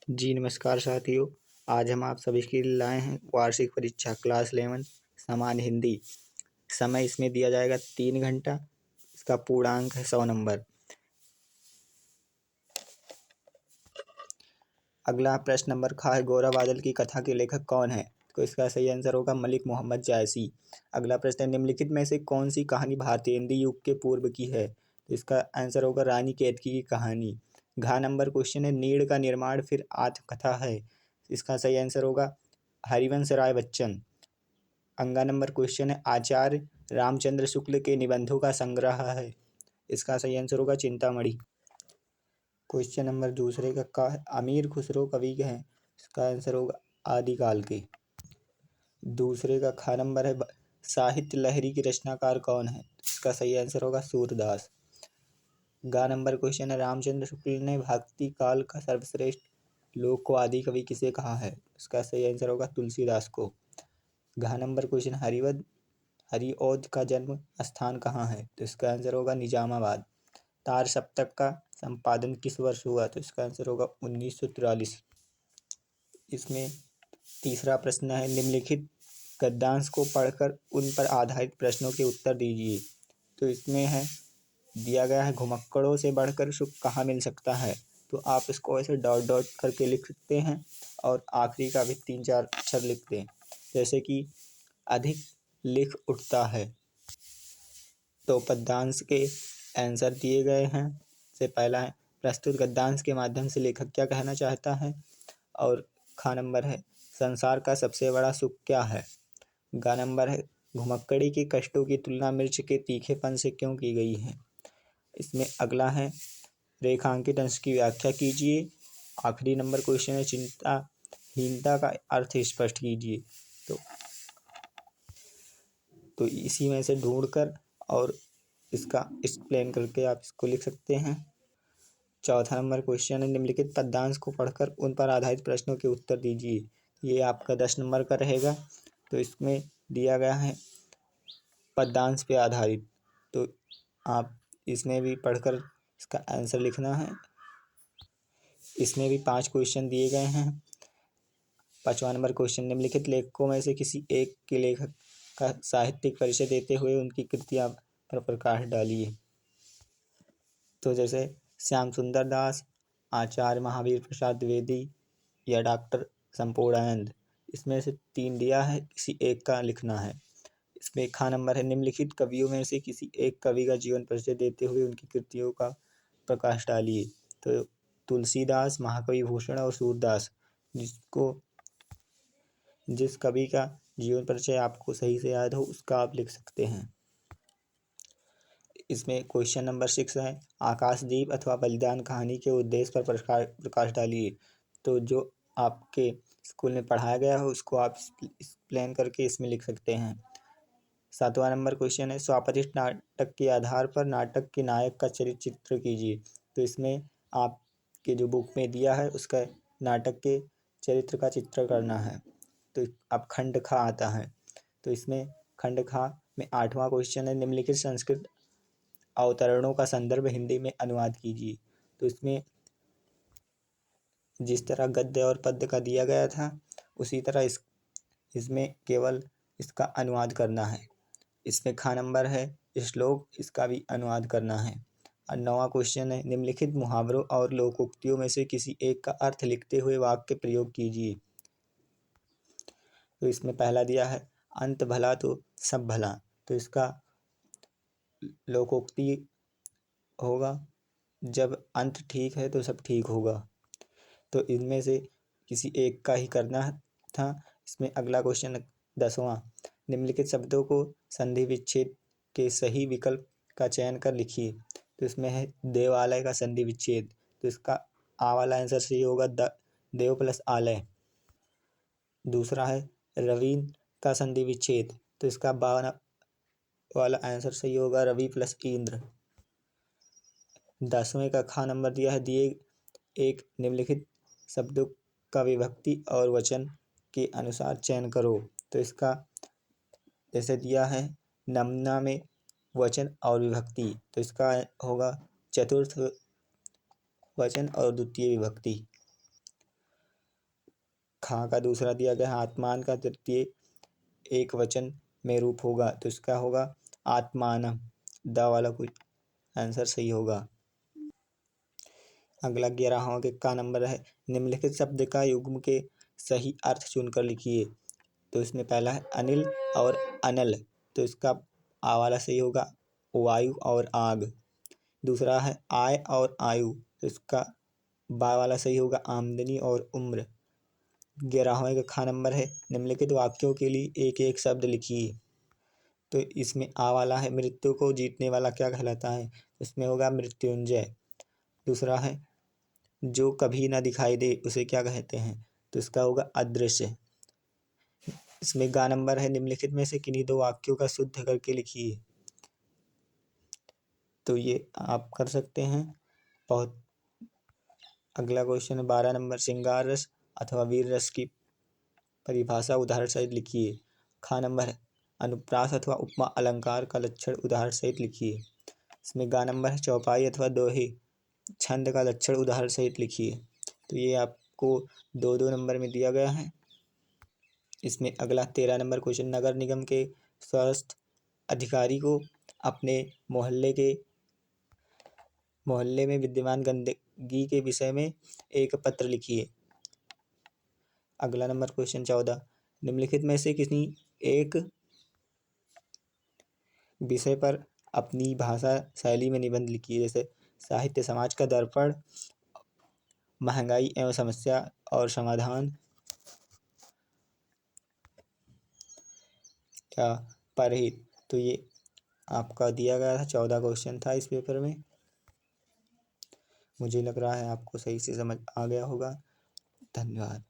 जी नमस्कार साथियों। आज हम आप सभी के लिए लाए हैं वार्षिक परीक्षा क्लास 11 सामान्य हिंदी। समय इसमें दिया जाएगा 3 घंटा। इसका पूर्णांक है 100 नंबर। अगला प्रश्न नंबर खा है, गोरा बादल की कथा के लेखक कौन है? तो इसका सही आंसर होगा मलिक मोहम्मद जायसी। अगला प्रश्न है, निम्नलिखित में से कौन सी कहानी भारतीय हिंदी युग के पूर्व की है? तो इसका आंसर होगा रानी केतकी की कहानी। घ नंबर क्वेश्चन है, नीड़ का निर्माण फिर आत्मकथा है। इसका सही आंसर होगा हरिवंश राय बच्चन। अंगा नंबर क्वेश्चन है, आचार्य रामचंद्र शुक्ल के निबंधों का संग्रह है। इसका सही आंसर होगा चिंतामणि। क्वेश्चन नंबर दूसरे का है, अमीर खुसरो कवि के हैं। इसका आंसर होगा आदिकाल के। दूसरे का खा नंबर है, साहित्य लहरी की रचनाकार कौन है? इसका सही आंसर होगा सूरदास। गा नंबर क्वेश्चन है, रामचंद्र शुक्ल ने भक्ति काल का सर्वश्रेष्ठ लोक को आदि कवि किसे कहा है? इसका सही आंसर होगा तुलसीदास को। घा नंबर क्वेश्चन, हरिऔध का जन्म स्थान कहाँ है? तो इसका आंसर होगा निजामाबाद। तार सप्तक का संपादन किस वर्ष हुआ? तो इसका आंसर होगा 1943। इसमें तीसरा प्रश्न है, निम्नलिखित गद्यांश को पढ़कर उन पर आधारित प्रश्नों के उत्तर दीजिए। तो इसमें है दिया गया है, घुमक्कड़ों से बढ़कर सुख कहाँ मिल सकता है? तो आप इसको ऐसे डॉट डॉट करके लिख सकते हैं और आखिरी का भी 3-4 अक्षर लिख दें, जैसे कि अधिक लिख उठता है। तो पद्यांश के आंसर दिए गए हैं। से पहला है, प्रस्तुत गद्यांश के माध्यम से लेखक क्या कहना चाहता है? और खा नंबर है, संसार का सबसे बड़ा सुख क्या है? गा नंबर है, घुमक्कड़ी के कष्टों की तुलना मिर्च के तीखेपन से क्यों की गई है? इसमें अगला है, रेखांकित अंश की व्याख्या कीजिए। आखिरी नंबर क्वेश्चन है, चिंताहीनता का अर्थ स्पष्ट कीजिए। तो इसी में से ढूंढकर और इसका एक्सप्लेन करके आप इसको लिख सकते हैं। चौथा नंबर क्वेश्चन है, निम्नलिखित पद्यांश को पढ़कर उन पर आधारित प्रश्नों के उत्तर दीजिए। ये आपका 10 नंबर का रहेगा। तो इसमें दिया गया है पद्यांश पे आधारित, तो आप इसमें भी पढ़कर इसका आंसर लिखना है। इसमें भी 5 क्वेश्चन दिए गए हैं। 5वां नंबर क्वेश्चन, निम्नलिखित लेखकों में से किसी एक के लेखक का साहित्यिक परिचय देते हुए उनकी कृतियां पर प्रकाश डालिए। तो जैसे श्याम सुंदर दास, आचार्य महावीर प्रसाद द्विवेदी या डॉक्टर संपूर्णानंद, इसमें से 3 दिया है, किसी एक का लिखना है। इसमें खा नंबर है, निम्नलिखित कवियों में से किसी एक कवि का जीवन परिचय देते हुए उनकी कृतियों का प्रकाश डालिए। तो तुलसीदास, महाकवि भूषण और सूरदास, जिस कवि का जीवन परिचय आपको सही से याद हो उसका आप लिख सकते हैं। इसमें क्वेश्चन नंबर 6 है, आकाशदीप अथवा बलिदान कहानी के उद्देश्य पर प्रकाश डालिए। तो जो आपके स्कूल में पढ़ाया गया हो उसको आप एक्सप्लेन करके इसमें लिख सकते हैं। 7वां नंबर क्वेश्चन है, स्वापरिष्ट नाटक के आधार पर नाटक के नायक का चरित्र कीजिए। तो इसमें आपके जो बुक में दिया है उसका नाटक के चरित्र का चित्र करना है। तो अब खंड खा आता है। तो इसमें खंड खा में 8वां क्वेश्चन है, निम्नलिखित संस्कृत अवतरणों का संदर्भ हिंदी में अनुवाद कीजिए। तो इसमें जिस तरह गद्य और पद्य का दिया गया था उसी तरह इसमें केवल इसका अनुवाद करना है। इसमें खा नंबर है, श्लोक, इसका भी अनुवाद करना है। और 9वां क्वेश्चन है, निम्नलिखित मुहावरों और लोकोक्तियों में से किसी एक का अर्थ लिखते हुए वाक्य प्रयोग कीजिए। तो इसमें पहला दिया है, अंत भला तो सब भला। तो इसका लोकोक्ति होगा, जब अंत ठीक है तो सब ठीक होगा। तो इनमें से किसी एक का ही करना था। इसमें अगला क्वेश्चन 10वां, निम्नलिखित शब्दों को संधि विच्छेद के सही विकल्प का चयन कर लिखिए। तो इसमें है देवालय का संधि विच्छेद। तो इसका आ वाला आंसर सही होगा देव प्लस आलय। दूसरा है रवीन का संधि विच्छेद। तो इसका बा वाला आंसर सही होगा रवि प्लस इंद्र। 10वें का खा नंबर दिया है, दिए एक निम्नलिखित शब्दों का विभक्ति और वचन के अनुसार चयन करो। तो इसका जैसे दिया है, नमना में वचन और विभक्ति, तो इसका होगा चतुर्थ वचन और द्वितीय विभक्ति। खा का दूसरा दिया गया है आत्मान का तृतीय एक वचन में रूप होगा, तो इसका होगा आत्मानम। द वाला कोई आंसर सही होगा। अगला 11वां का नंबर है, निम्नलिखित शब्द का युग्म के सही अर्थ चुनकर लिखिए। तो इसमें पहला है अनिल और अनल, तो इसका आ वाला सही होगा वायु और आग। दूसरा है आय और आयु, तो इसका बा वाला सही होगा आमदनी और उम्र। 11वें का खा नंबर है, निम्नलिखित वाक्यों के लिए एक एक शब्द लिखिए। तो इसमें आ वाला है मृत्यु को जीतने वाला क्या कहलाता है, इसमें होगा मृत्युंजय। दूसरा है जो कभी ना दिखाई दे उसे क्या कहते हैं, तो इसका होगा अदृश्य। इसमें गा नंबर है, निम्नलिखित में से किन्हीं दो वाक्यों का शुद्ध करके लिखिए। तो ये आप कर सकते हैं बहुत। अगला क्वेश्चन है 12 नंबर, श्रृंगार रस अथवा वीर रस की परिभाषा उदाहरण सहित लिखिए। खा नंबर है, अनुप्रास अथवा उपमा अलंकार का लक्षण उदाहरण सहित लिखिए। इसमें गा नंबर है, चौपाई अथवा दोहे छंद का लक्षण उदाहरण सहित लिखिए। तो ये आपको 2-2 नंबर में दिया गया है। इसमें अगला 13 नंबर क्वेश्चन, नगर निगम के स्वास्थ्य अधिकारी को अपने मोहल्ले में विद्यमान गंदगी के विषय में एक पत्र लिखिए। अगला नंबर क्वेश्चन 14, निम्नलिखित में से किसी एक विषय पर अपनी भाषा शैली में निबंध लिखिए। जैसे साहित्य समाज का दर्पण, महंगाई एवं समस्या और समाधान, या परहित। तो ये आपका दिया गया था 14 क्वेश्चन था इस पेपर में। मुझे लग रहा है आपको सही से समझ आ गया होगा। धन्यवाद।